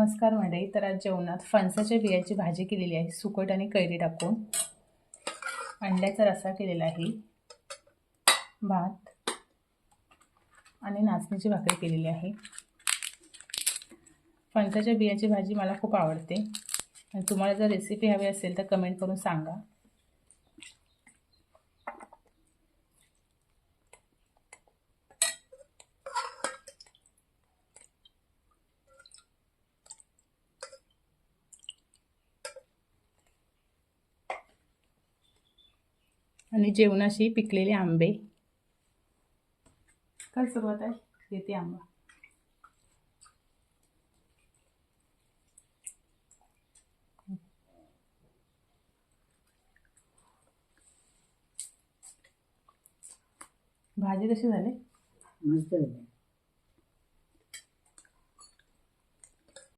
नमस्कार मंडळी. तर आज जेवणात फणसाच्या बियाची भाजी केलेली आहे, सुकट आणि कैरी टाकून. अंड्याचा रस्सा केलेला आहे, भात आणि नाचणीची भाकरी केलेली आहे. फणसाच्या बियाची भाजी मला खूप आवडते आणि तुम्हाला जर रेसिपी हवी असेल तर कमेंट करून सांगा. आणि जेवणाशी पिकलेले आंबे. काय सुरुवात आहे, येते आंबा. भाजी कशी झाली? मस्त झाली.